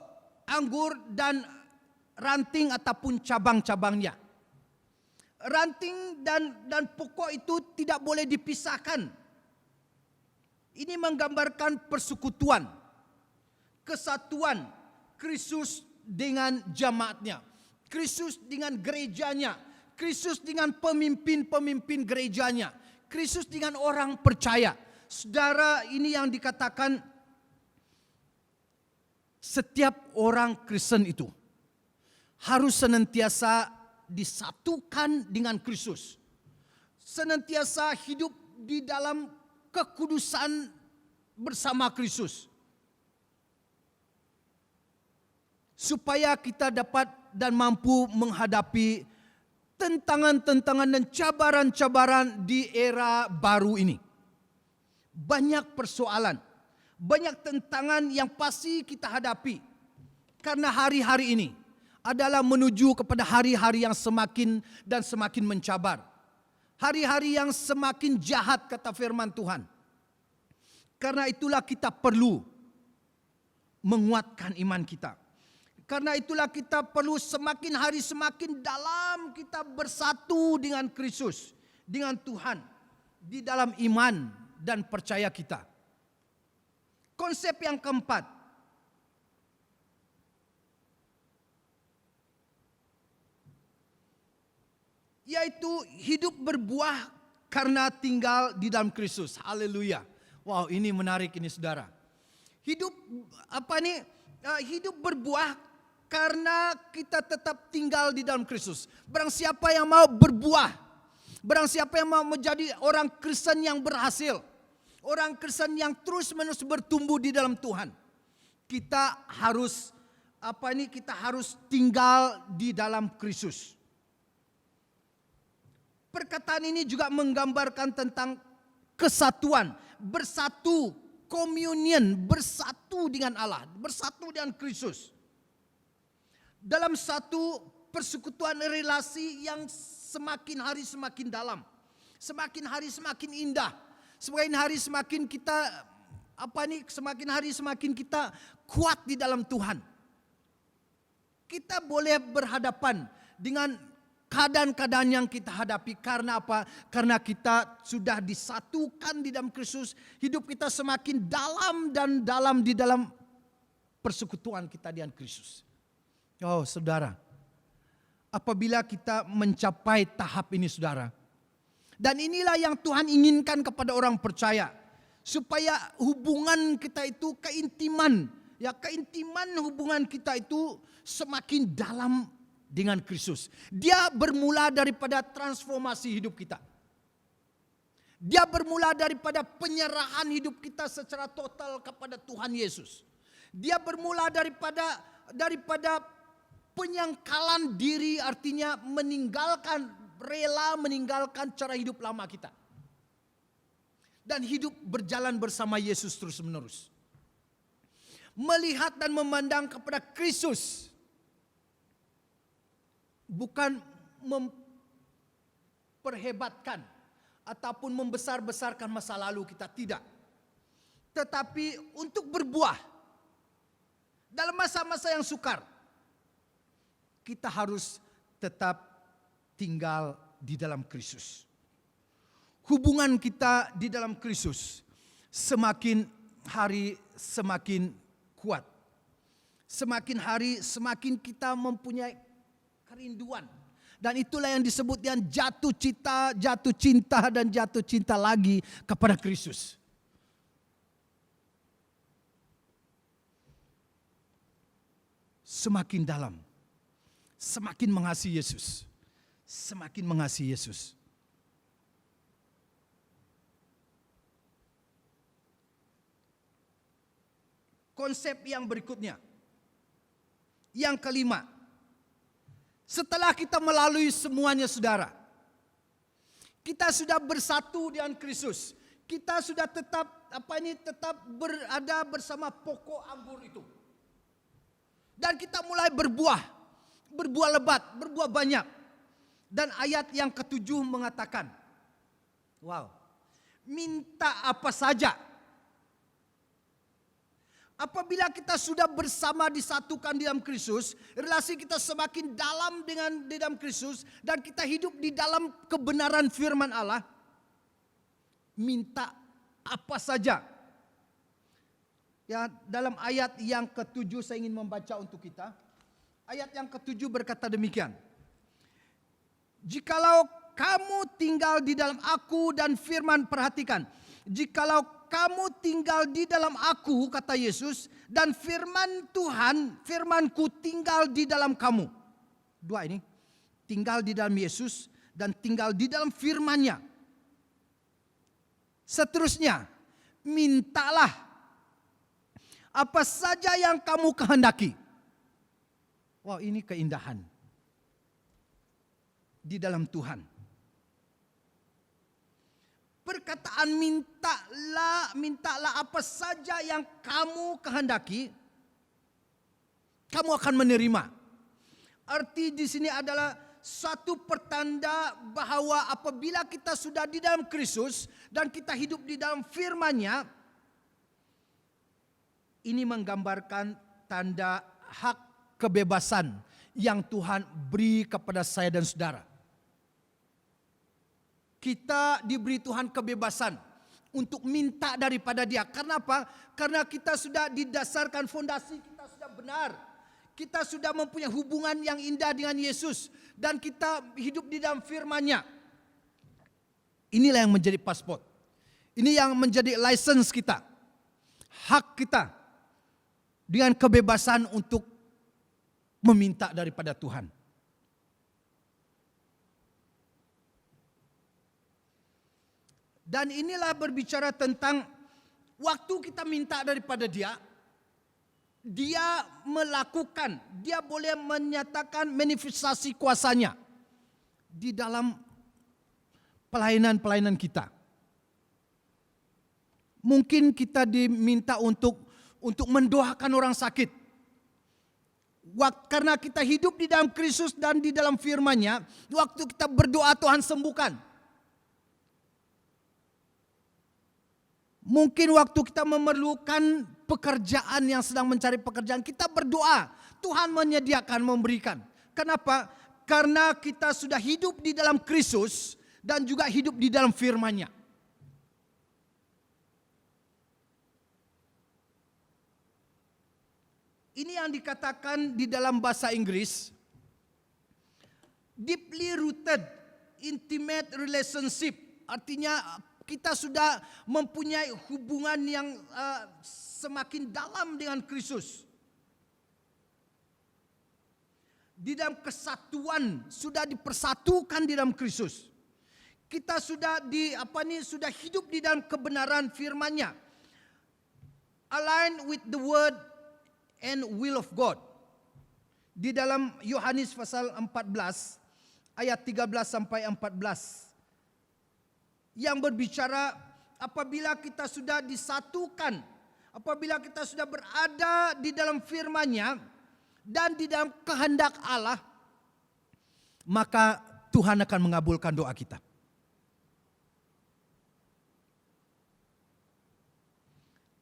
anggur, dan ranting ataupun cabang-cabangnya. Ranting dan pokok itu tidak boleh dipisahkan. Ini menggambarkan persekutuan, kesatuan Kristus dengan jamaatnya, Kristus dengan gerejanya, Kristus dengan pemimpin-pemimpin gerejanya, Kristus dengan orang percaya. Saudara, ini yang dikatakan setiap orang Kristen itu harus senantiasa disatukan dengan Kristus. Senantiasa hidup di dalam kekudusan bersama Kristus. Supaya kita dapat dan mampu menghadapi tentangan-tentangan dan cabaran-cabaran di era baru ini. Banyak persoalan, banyak tentangan yang pasti kita hadapi. Karena hari-hari ini adalah menuju kepada hari-hari yang semakin dan semakin mencabar. Hari-hari yang semakin jahat, kata firman Tuhan. Karena itulah kita perlu menguatkan iman kita. Karena itulah kita perlu semakin hari semakin dalam kita bersatu dengan Kristus, dengan Tuhan, di dalam iman dan percaya kita. Konsep yang keempat, yaitu hidup berbuah karena tinggal di dalam Kristus. Haleluya. Wow, ini menarik ini saudara. Hidup hidup berbuah karena kita tetap tinggal di dalam Kristus. Barang siapa yang mau berbuah, barang siapa yang mau menjadi orang Kristen yang berhasil, orang Kristen yang terus-menerus bertumbuh di dalam Tuhan, kita harus kita harus tinggal di dalam Kristus. Perkataan ini juga menggambarkan tentang kesatuan, bersatu, communion, bersatu dengan Allah, bersatu dengan Kristus. Dalam satu persekutuan relasi yang semakin hari semakin dalam, semakin hari semakin indah, semakin hari semakin kita semakin hari semakin kita kuat di dalam Tuhan. Kita boleh berhadapan dengan keadaan-keadaan yang kita hadapi. Karena apa? Karena kita sudah disatukan di dalam Kristus. Hidup kita semakin dalam dan dalam di dalam persekutuan kita dengan Kristus. Oh saudara, apabila kita mencapai tahap ini saudara, dan inilah yang Tuhan inginkan kepada orang percaya, supaya hubungan kita itu keintiman hubungan kita itu semakin dalam dengan Kristus. Dia bermula daripada transformasi hidup kita. Dia bermula daripada penyerahan hidup kita secara total kepada Tuhan Yesus. Dia bermula daripada penyangkalan diri, artinya rela meninggalkan cara hidup lama kita. Dan hidup berjalan bersama Yesus terus menerus. Melihat dan memandang kepada Kristus. Bukan memperhebatkan ataupun membesar-besarkan masa lalu kita, tidak. Tetapi untuk berbuah dalam masa-masa yang sukar, kita harus tetap tinggal di dalam Kristus. Hubungan kita di dalam Kristus semakin hari semakin kuat. Semakin hari semakin kita mempunyai kerinduan. Dan itulah yang disebut dengan jatuh cinta dan jatuh cinta lagi kepada Kristus. Semakin dalam, semakin mengasihi Yesus. Semakin mengasihi Yesus. Konsep yang berikutnya. Yang kelima. Setelah kita melalui semuanya saudara. Kita sudah bersatu dengan Kristus. Kita sudah tetap berada bersama pokok anggur itu. Dan kita mulai berbuah. Berbuah lebat, berbuah banyak. Dan ayat yang ketujuh mengatakan. Wow. Minta apa saja. Apabila kita sudah bersama disatukan di dalam Kristus, relasi kita semakin dalam dengan di dalam Kristus dan kita hidup di dalam kebenaran firman Allah, minta apa saja. Ya, dalam ayat yang ketujuh saya ingin membaca untuk kita. Ayat yang ketujuh berkata demikian. Jikalau kamu tinggal di dalam aku dan firman, perhatikan. Jikalau kamu tinggal di dalam aku, kata Yesus, dan firman Tuhan, firmanku tinggal di dalam kamu. Dua ini, tinggal di dalam Yesus dan tinggal di dalam firman-Nya. Seterusnya, mintalah apa saja yang kamu kehendaki. Wow, ini keindahan di dalam Tuhan. Perkataan mintalah apa saja yang kamu kehendaki, kamu akan menerima. Arti di sini adalah satu pertanda bahwa apabila kita sudah di dalam Kristus dan kita hidup di dalam firman-Nya, ini menggambarkan tanda hak kebebasan yang Tuhan beri kepada saya dan saudara. Kita diberi Tuhan kebebasan untuk minta daripada Dia. Karena apa? Karena kita sudah didasarkan, fondasi kita sudah benar. Kita sudah mempunyai hubungan yang indah dengan Yesus. Dan kita hidup di dalam firman-Nya. Inilah yang menjadi paspor. Ini yang menjadi license kita. Hak kita. Dengan kebebasan untuk meminta daripada Tuhan. Dan inilah berbicara tentang waktu kita minta daripada Dia, Dia melakukan, Dia boleh menyatakan manifestasi kuasanya di dalam pelayanan-pelayanan kita. Mungkin kita diminta untuk mendoakan orang sakit. Karena kita hidup di dalam Kristus dan di dalam firman-Nya, waktu kita berdoa Tuhan sembuhkan. Mungkin waktu kita memerlukan pekerjaan, yang sedang mencari pekerjaan, kita berdoa, Tuhan menyediakan, memberikan. Kenapa? Karena kita sudah hidup di dalam Kristus dan juga hidup di dalam firman-Nya. Ini yang dikatakan di dalam bahasa Inggris, deeply rooted, intimate relationship. Artinya kita sudah mempunyai hubungan yang semakin dalam dengan Kristus. Di dalam kesatuan, sudah dipersatukan di dalam Kristus. Kita sudah sudah hidup di dalam kebenaran firman-Nya. Align with the word and will of God. Di dalam Yohanes pasal 14 ayat 13 sampai 14. Yang berbicara apabila kita sudah disatukan, apabila kita sudah berada di dalam firman-Nya dan di dalam kehendak Allah, maka Tuhan akan mengabulkan doa kita.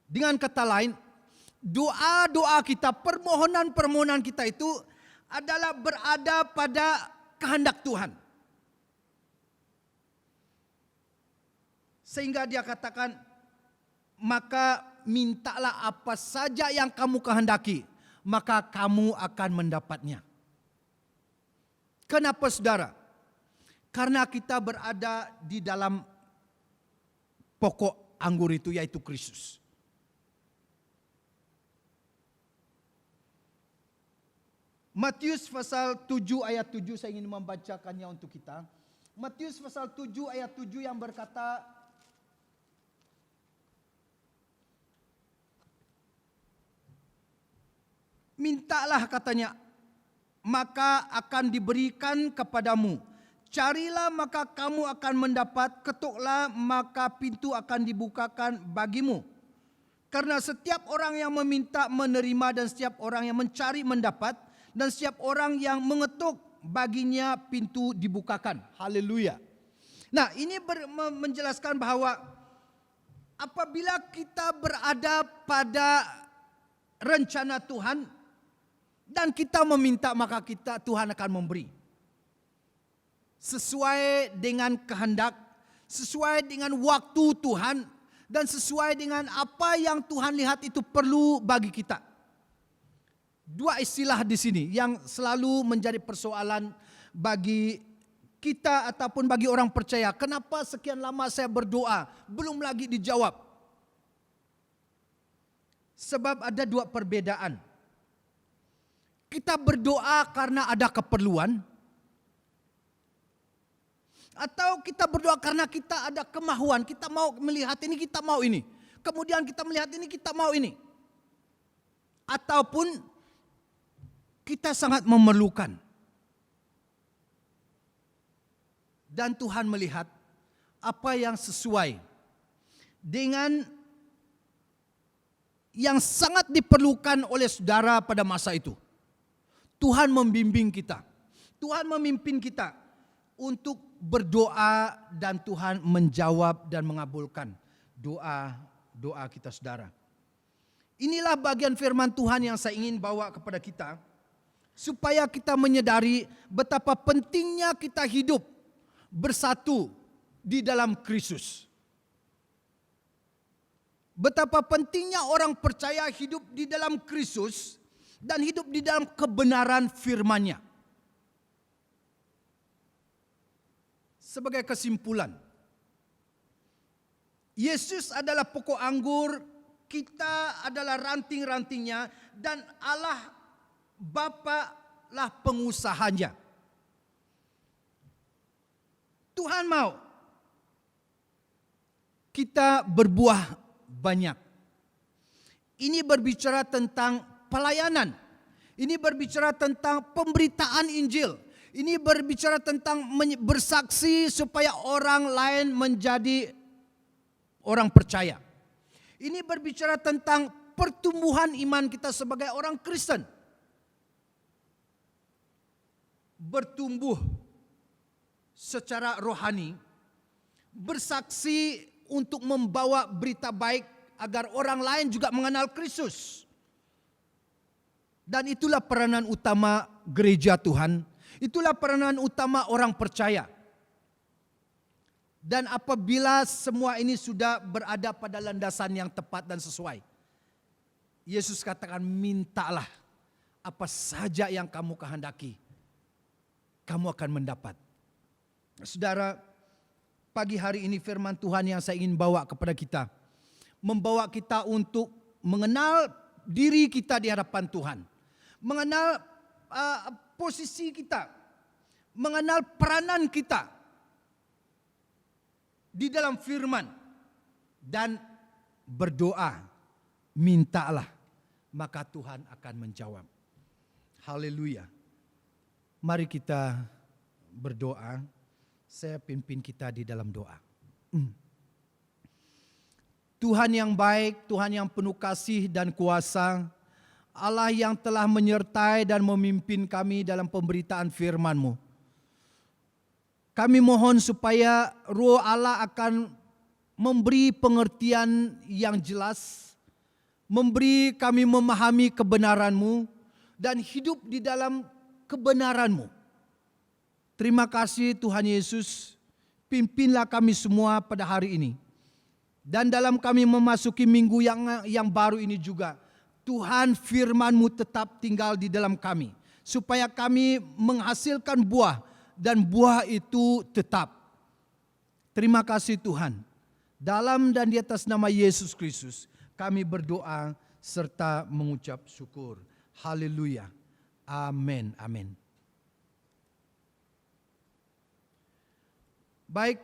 Dengan kata lain, doa-doa kita, permohonan-permohonan kita itu adalah berada pada kehendak Tuhan. Sehingga dia katakan, maka mintalah apa saja yang kamu kehendaki, maka kamu akan mendapatnya. Kenapa saudara? Karena kita berada di dalam pokok anggur itu, yaitu Kristus. Matius pasal 7 ayat 7 saya ingin membacakannya untuk kita. Matius pasal 7 ayat 7 yang berkata, mintalah katanya, maka akan diberikan kepadamu. Carilah maka kamu akan mendapat, ketuklah maka pintu akan dibukakan bagimu. Karena setiap orang yang meminta menerima, dan setiap orang yang mencari mendapat, dan setiap orang yang mengetuk baginya pintu dibukakan. Haleluya. Nah, ini menjelaskan bahwa apabila kita berada pada rencana Tuhan dan kita meminta, maka Tuhan akan memberi. Sesuai dengan kehendak, sesuai dengan waktu Tuhan, dan sesuai dengan apa yang Tuhan lihat itu perlu bagi kita. Dua istilah di sini yang selalu menjadi persoalan bagi kita ataupun bagi orang percaya. Kenapa sekian lama saya berdoa belum lagi dijawab? Sebab ada dua perbedaan. Kita berdoa karena ada keperluan, atau kita berdoa karena kita ada kemahuan, kita mau melihat ini, kita mau ini. Kemudian kita melihat ini, kita mau ini. Ataupun kita sangat memerlukan. Dan Tuhan melihat apa yang sesuai dengan yang sangat diperlukan oleh saudara pada masa itu. Tuhan membimbing kita. Tuhan memimpin kita untuk berdoa, dan Tuhan menjawab dan mengabulkan doa kita saudara. Inilah bagian firman Tuhan yang saya ingin bawa kepada kita, supaya kita menyadari betapa pentingnya kita hidup bersatu di dalam Kristus. Betapa pentingnya orang percaya hidup di dalam Kristus dan hidup di dalam kebenaran firman-Nya. Sebagai kesimpulan, Yesus adalah pokok anggur, kita adalah ranting-rantingnya, dan Allah Bapa lah pengusahanya. Tuhan mau kita berbuah banyak. Ini berbicara tentang pelayanan. Ini berbicara tentang pemberitaan Injil. Ini berbicara tentang bersaksi supaya orang lain menjadi orang percaya. Ini berbicara tentang pertumbuhan iman kita sebagai orang Kristen. Bertumbuh secara rohani, bersaksi untuk membawa berita baik agar orang lain juga mengenal Kristus. Dan itulah peranan utama gereja Tuhan, itulah peranan utama orang percaya. Dan apabila semua ini sudah berada pada landasan yang tepat dan sesuai, Yesus katakan, mintalah apa saja yang kamu kehendaki, kamu akan mendapat. Saudara, pagi hari ini firman Tuhan yang saya ingin bawa kepada kita, membawa kita untuk mengenal diri kita di hadapan Tuhan, mengenal posisi kita, mengenal peranan kita di dalam firman, dan berdoa, mintalah, maka Tuhan akan menjawab. Haleluya. Mari kita berdoa. Saya pimpin kita di dalam doa. Tuhan yang baik, Tuhan yang penuh kasih dan kuasa, Allah yang telah menyertai dan memimpin kami dalam pemberitaan firman-Mu. Kami mohon supaya Roh Allah akan memberi pengertian yang jelas, memberi kami memahami kebenaran-Mu dan hidup di dalam kebenaran-Mu. Terima kasih Tuhan Yesus, pimpinlah kami semua pada hari ini. Dan dalam kami memasuki minggu yang baru ini juga, Tuhan firman-Mu tetap tinggal di dalam kami, supaya kami menghasilkan buah, dan buah itu tetap. Terima kasih Tuhan. Dalam dan di atas nama Yesus Kristus, kami berdoa serta mengucap syukur. Haleluya. Amin. Amin. Baik,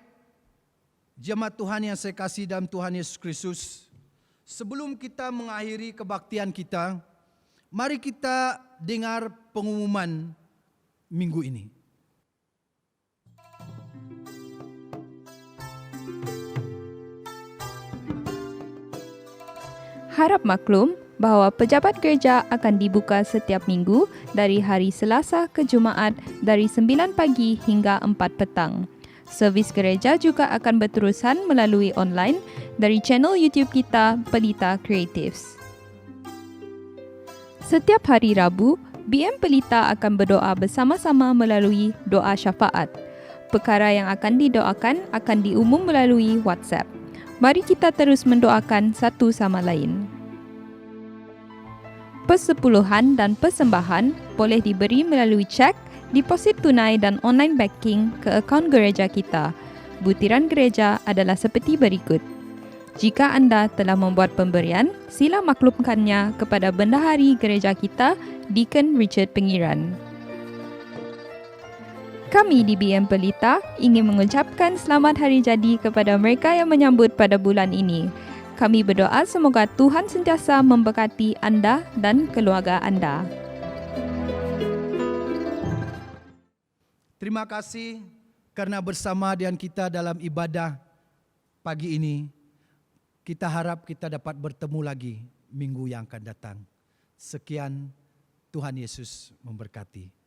jemaat Tuhan yang saya kasih dalam Tuhan Yesus Kristus, sebelum kita mengakhiri kebaktian kita, mari kita dengar pengumuman minggu ini. Harap maklum bahawa pejabat gereja akan dibuka setiap minggu dari hari Selasa ke Jumaat dari 9 pagi hingga 4 petang. Servis gereja juga akan berterusan melalui online dari channel YouTube kita, Pelita Creatives. Setiap hari Rabu, BM Pelita akan berdoa bersama-sama melalui doa syafaat. Perkara yang akan didoakan akan diumum melalui WhatsApp. Mari kita terus mendoakan satu sama lain. Persepuluhan dan persembahan boleh diberi melalui cek, deposit tunai dan online banking ke akaun gereja kita. Butiran gereja adalah seperti berikut. Jika anda telah membuat pemberian, sila maklumkannya kepada bendahari gereja kita, Deacon Richard Pengiran. Kami di BM Pelita ingin mengucapkan selamat hari jadi kepada mereka yang menyambut pada bulan ini. Kami berdoa semoga Tuhan sentiasa memberkati anda dan keluarga anda. Terima kasih karena bersama dengan kita dalam ibadah pagi ini. Kita harap kita dapat bertemu lagi minggu yang akan datang. Sekian, Tuhan Yesus memberkati.